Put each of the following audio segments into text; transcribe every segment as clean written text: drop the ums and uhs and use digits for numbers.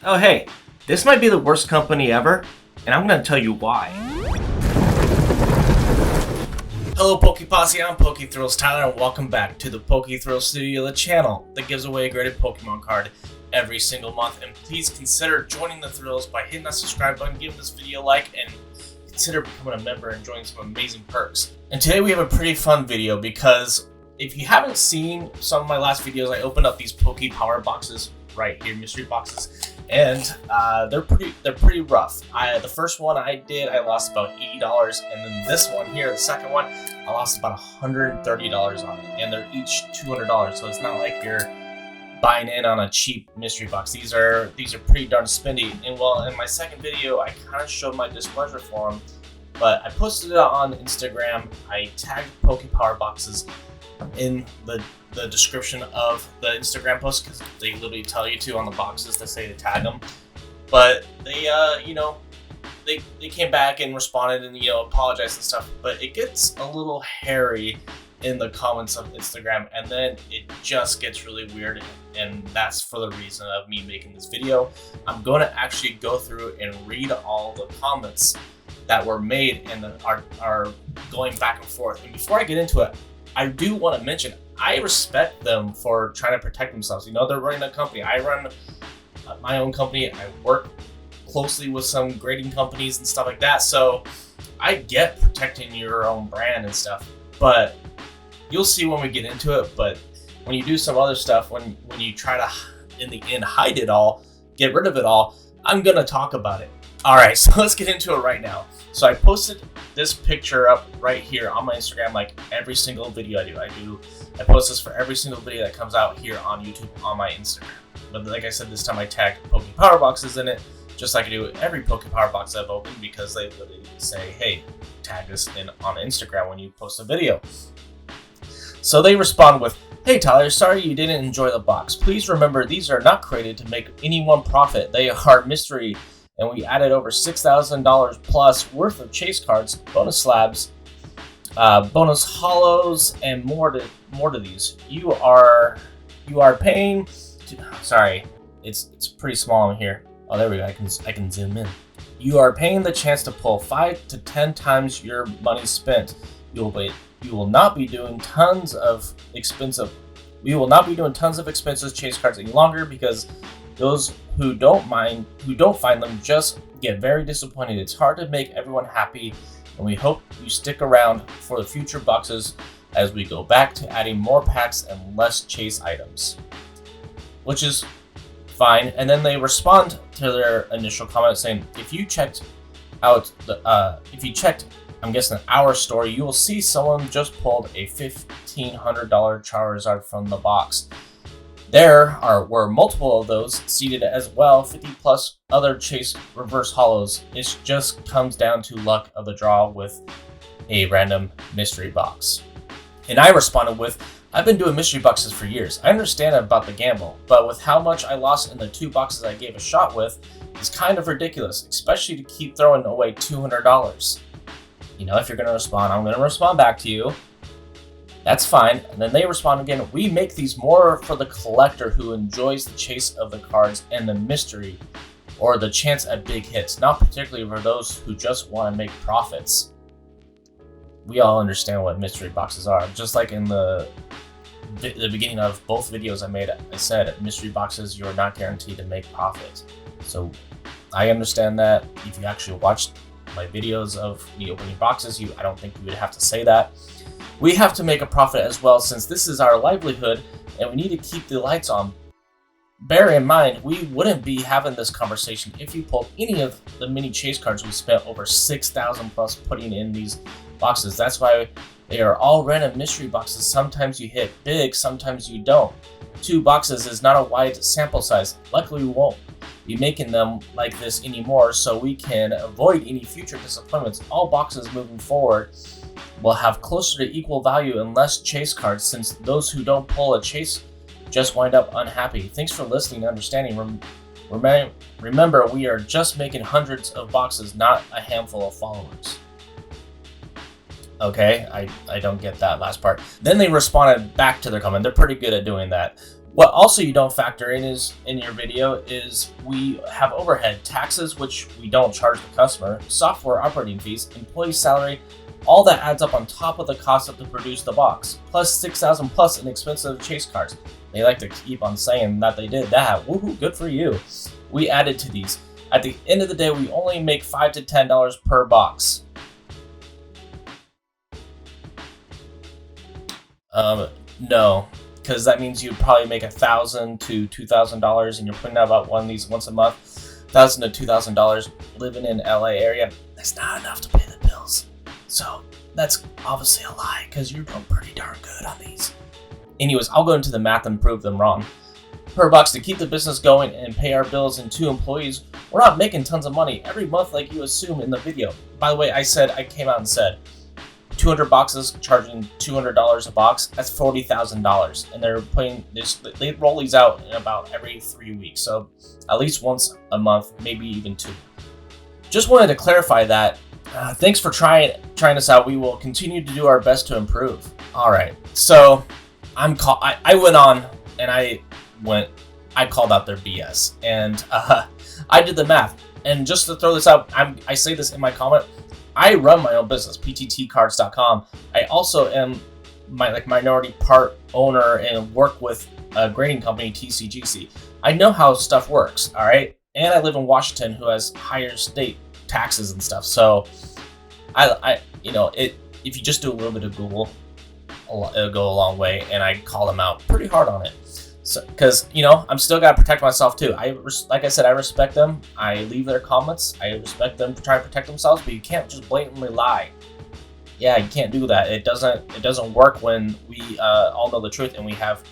Oh hey, this might be the worst company ever, and I'm gonna tell you why. Hello Pokeposse, I'm PokéThrillz Tyler, and welcome back to the PokéThrillz Studio, the channel that gives away a graded Pokemon card every single month. And please consider joining the thrills by hitting that subscribe button, giving this video a like, and consider becoming a member and enjoying some amazing perks. And today we have a pretty fun video because if you haven't seen some of my last videos, I opened up these Poke Power boxes right here, mystery boxes, and they're pretty rough. The first one I did, I lost about $80, and then this one here, the second one, I lost about $130 on it, and they're each $200, so it's not like you're buying in on a cheap mystery box. These are pretty darn spendy. And well, in my second video, I kind of showed my displeasure for them, but I posted it on Instagram. I tagged Poke Power boxes in the description of the Instagram post because they literally tell you to on the boxes to say to tag them. But they, they came back and responded and apologized and stuff. But it gets a little hairy in the comments of Instagram, and then it just gets really weird, and that's for the reason of me making this video. I'm going to actually go through and read all the comments that were made and are going back and forth. And before I get into it, I do want to mention I respect them for trying to protect themselves. They're running a company. I run my own company. I work closely with some grading companies and stuff like that, so I get protecting your own brand and stuff, but you'll see when we get into it. But when you do some other stuff, when you try to, in the end, hide it all, get rid of it all, I'm going to talk about it. All right, so let's get into it right now. So I posted this picture up right here on my Instagram, like every single video I do. I post this for every single video that comes out here on YouTube on my Instagram. But like I said, this time I tagged Poke Power boxes in it, just like I do every Poke Power box I've opened, because they literally say, hey, tag us on Instagram when you post a video. So they respond with, hey Tyler, sorry you didn't enjoy the box. Please remember these are not created to make anyone profit. They are mystery, and we added over $6,000 plus worth of chase cards, bonus slabs, bonus hollows, and more to these. You are paying. Sorry, it's pretty small in here. Oh, there we go. I can zoom in. You are paying the chance to pull 5 to 10 times your money spent. You will not be doing tons of expensive chase cards any longer, because those who don't find them just get very disappointed. It's hard to make everyone happy, and we hope you stick around for the future boxes as we go back to adding more packs and less chase items, which is fine. And then they respond to their initial comment saying, if you checked I'm guessing our store, you will see someone just pulled a $1,500 Charizard from the box. There were multiple of those seated as well, 50 plus other chase reverse hollows. It just comes down to luck of the draw with a random mystery box. And I responded with, I've been doing mystery boxes for years. I understand about the gamble, but with how much I lost in the 2 boxes I gave a shot with, it's kind of ridiculous, especially to keep throwing away $200. If you're going to respond, I'm going to respond back to you. That's fine. And then they respond again, we make these more for the collector who enjoys the chase of the cards and the mystery or the chance at big hits, not particularly for those who just want to make profits. We all understand what mystery boxes are. Just like in the beginning of both videos I made, I said mystery boxes, you're not guaranteed to make profit. So I understand that. If you actually watched my videos of me opening boxes, I don't think you would have to say that. We have to make a profit as well, since this is our livelihood and we need to keep the lights on. Bear in mind, we wouldn't be having this conversation if you pulled any of the mini chase cards we spent over $6,000 plus putting in these boxes. That's why they are all random mystery boxes. Sometimes you hit big, sometimes you don't. 2 boxes is not a wide sample size. Luckily, we won't be making them like this anymore, so we can avoid any future disappointments. All boxes moving forward will have closer to equal value and less chase cards, since those who don't pull a chase just wind up unhappy. Thanks for listening and understanding. Remember, we are just making hundreds of boxes, not a handful of followers. Okay, I don't get that last part. Then they responded back to their comment. They're pretty good at doing that. What also you don't factor in your video is we have overhead, taxes, which we don't charge the customer, software operating fees, employee salary. All that adds up on top of the cost of to produce the box, plus $6,000 plus in expensive chase cards. They like to keep on saying that they did that. Woohoo, good for you. We added to these. At the end of the day, we only make $5 to $10 per box. No, because that means you probably make $1,000 to $2,000, and you're putting out about one of these once a month. $1,000 to $2,000 living in LA area. That's not enough to pay the bills. So that's obviously a lie, because you're doing pretty darn good on these. Anyways, I'll go into the math and prove them wrong. Per box to keep the business going and pay our bills and 2 employees, we're not making tons of money every month like you assume in the video. By the way, I came out and said 200 boxes charging $200 a box. That's $40,000, and they're putting this. They roll these out in about every 3 weeks, so at least once a month, maybe even 2. Just wanted to clarify that. Thanks for trying this out. We will continue to do our best to improve. All right, so I went on and I called out their BS, and I did the math. And just to throw this out, I say this in my comment. I run my own business, pttcards.com. I also am minority part owner and work with a grading company, TCGC. I know how stuff works, all right? And I live in Washington, who has higher state taxes and stuff. So if you just do a little bit of Google, it'll go a long way. And I call them out pretty hard on it. So, because I'm still gotta protect myself too. Like I said, I respect them. I leave their comments. I respect them to try and protect themselves, but you can't just blatantly lie. Yeah, you can't do that. It doesn't work when we all know the truth and we have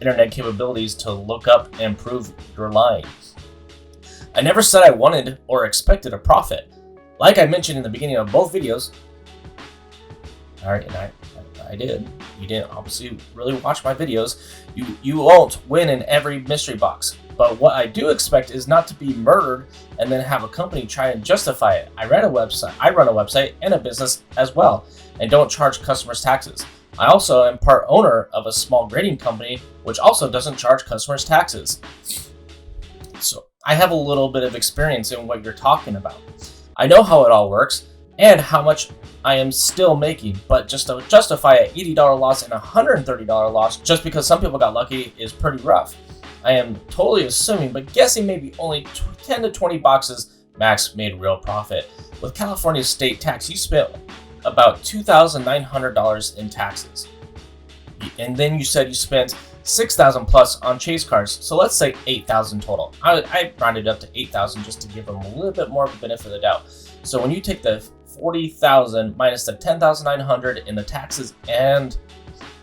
internet capabilities to look up and prove you're lying. I never said I wanted or expected a profit. Like I mentioned in the beginning of both videos. All right, and I did. You didn't obviously really watch my videos. You won't win in every mystery box. But what I do expect is not to be murdered and then have a company try and justify it. I run a website and a business as well, and don't charge customers taxes. I also am part owner of a small grading company, which also doesn't charge customers taxes. So I have a little bit of experience in what you're talking about. I know how it all works and how much I am still making, but just to justify an $80 loss and a $130 loss just because some people got lucky is pretty rough. I am totally assuming, but guessing maybe only 10 to 20 boxes max made real profit. With California state tax, you spent about $2,900 in taxes. And then you said you spent $6,000 plus on chase cards, so let's say $8,000 total. I rounded up to $8,000 just to give them a little bit more of a benefit of the doubt. So when you take the $40,000 minus the $10,900 in the taxes and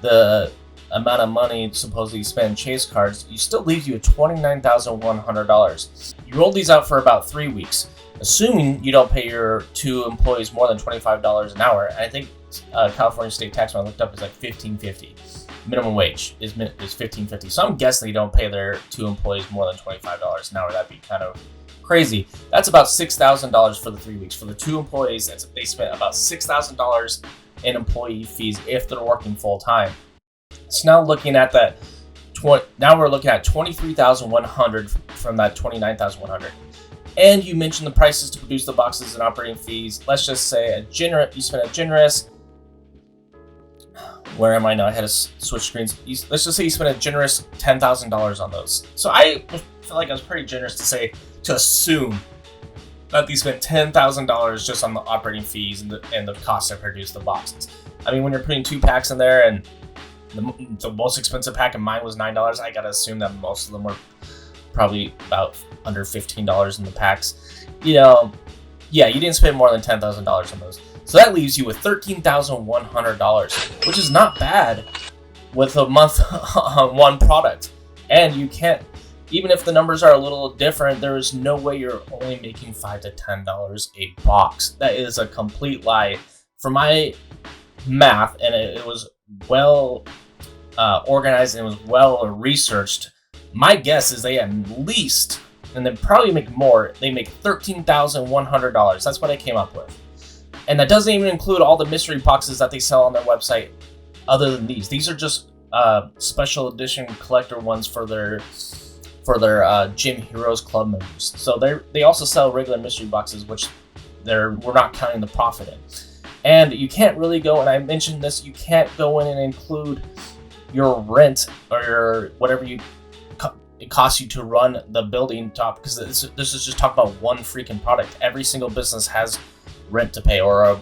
the amount of money supposedly you spend in chase cards, you still leaves you at $29,100. You rolled these out for about 3 weeks, assuming you don't pay your 2 employees more than $25 an hour. I think California state tax, when I looked up, is like $15.50. Minimum wage is $15.50. So I'm guessing they don't pay their 2 employees more than $25 an hour. That'd be kind of crazy. That's about $6,000 for the 3 weeks. For the 2 employees, they spent about $6,000 in employee fees if they're working full time. So now looking at that, now we're looking at $23,100 from that $29,100. And you mentioned the prices to produce the boxes and operating fees. Let's just say you spent a generous. Where am I now? I had to switch screens. Let's just say you spent a generous $10,000 on those. So I feel like I was pretty generous to assume that they spent $10,000 just on the operating fees and the cost to produce the boxes. I mean, when you're putting 2 packs in there and the most expensive pack of mine was $9, I gotta assume that most of them were probably about under $15 in the packs. Yeah, you didn't spend more than $10,000 on those. So that leaves you with $13,100, which is not bad with a month on one product. And you can't, even if the numbers are a little different, there is no way you're only making $5 to $10 a box. That is a complete lie. For my math, and it was well organized and it was well researched, my guess is they at least, and they probably make more, they make $13,100. That's what I came up with. And that doesn't even include all the mystery boxes that they sell on their website other than these. These are just special edition collector ones for their Gym Heroes Club members. So they also sell regular mystery boxes, which we're not counting the profit in. And you can't really go, and I mentioned this, you can't go in and include your rent or your whatever it costs you to run the building top, because this is just talking about one freaking product. Every single business has rent to pay, or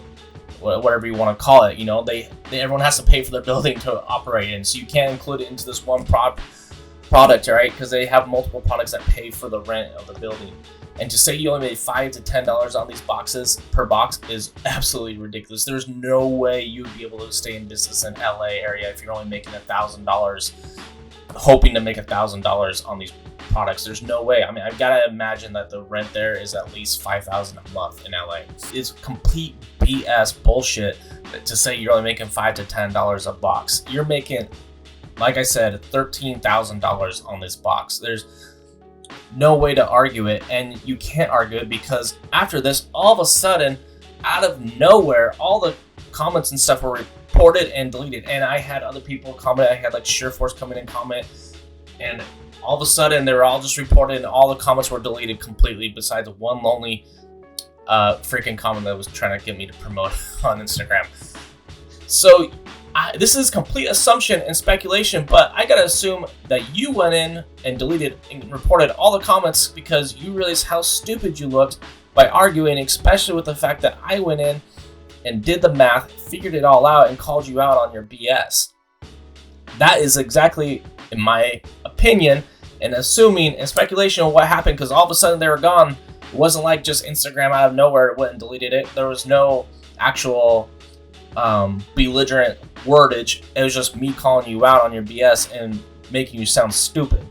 whatever you want to call it. You know, everyone has to pay for their building to operate in, so you can't include it into this one product, right? Because they have multiple products that pay for the rent of the building. And to say you only made $5 to $10 on these boxes per box is absolutely ridiculous. There's no way you'd be able to stay in business in LA area if you're only making $1,000, hoping to make $1,000 on these products. There's no way. I mean, I've got to imagine that the rent there is at least $5,000 a month in LA. It's complete BS bullshit to say you're only making $5 to $10 a box. You're making, like I said, $13,000 on this box. There's no way to argue it, and you can't argue it because after this, all of a sudden, out of nowhere, all the comments and stuff were reported and deleted. And I had other people comment. I had like Sureforce come in and comment, and all of a sudden they were all just reported, and all the comments were deleted completely, besides one lonely freaking comment that was trying to get me to promote on Instagram. So this is complete assumption and speculation, but I gotta assume that you went in and deleted and reported all the comments because you realized how stupid you looked by arguing, especially with the fact that I went in and did the math, figured it all out, and called you out on your BS. That is exactly, in my opinion, and assuming and speculation of what happened, because all of a sudden they were gone. It wasn't like just Instagram out of nowhere went and deleted it. There was no actual belligerent wordage. It was just me calling you out on your BS and making you sound stupid.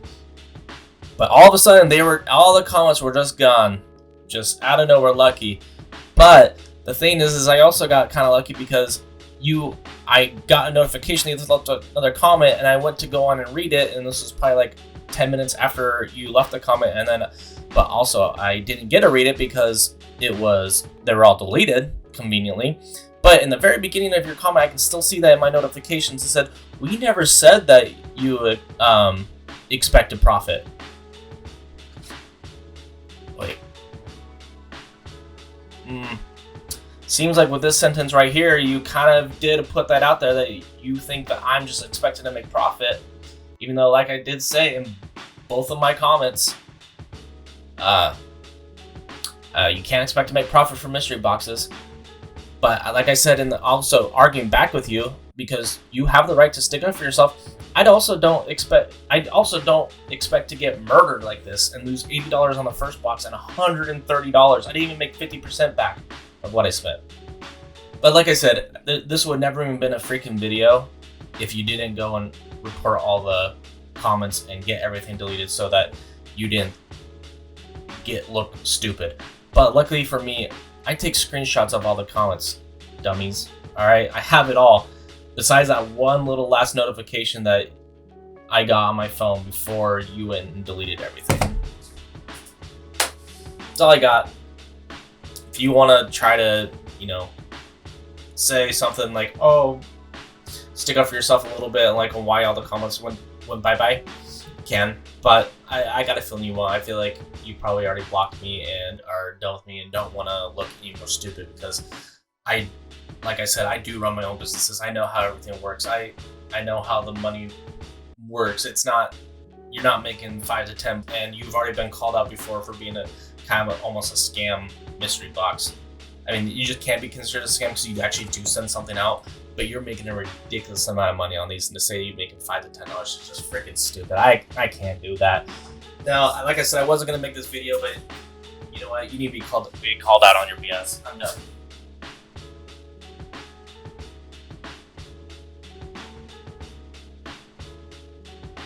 But all of a sudden, all the comments were just gone, just out of nowhere, lucky. But the thing is I also got kind of lucky because I got a notification that you left another comment, and I went to go on and read it, and this was probably like 10 minutes after you left the comment, and then, but also I didn't get to read it because they were all deleted conveniently. But in the very beginning of your comment, I can still see that in my notifications. It said, we never said that you expected profit. Wait. Seems like with this sentence right here, you kind of did put that out there that you think that I'm just expecting to make profit. Even though, like I did say in both of my comments, you can't expect to make profit from mystery boxes. But like I said, also arguing back with you, because you have the right to stick up for yourself. I also don't expect to get murdered like this and lose $80 on the first box and $130. I didn't even make 50% back of what I spent. But like I said, this would never even been a freaking video if you didn't go and report all the comments and get everything deleted so that you didn't look stupid. But luckily for me, I take screenshots of all the comments, dummies. Alright, I have it all. Besides that one little last notification that I got on my phone before you went and deleted everything. That's all I got. If you want to try to, say something like, oh, stick up for yourself a little bit, like why all the comments went bye-bye, you can. But I got a feeling you won't. I feel like you probably already blocked me and are done with me and don't want to look any more stupid, because like I said, I do run my own businesses. I know how everything works. I know how the money works. You're not making 5 to 10, and you've already been called out before for being almost a scam mystery box. I mean, you just can't be considered a scam because you actually do send something out, but you're making a ridiculous amount of money on these, and to say you're making $5 to $10 is just freaking stupid. I can't do that. Now, like I said, I wasn't gonna make this video, but you know what? You need to be called out on your BS. I'm done.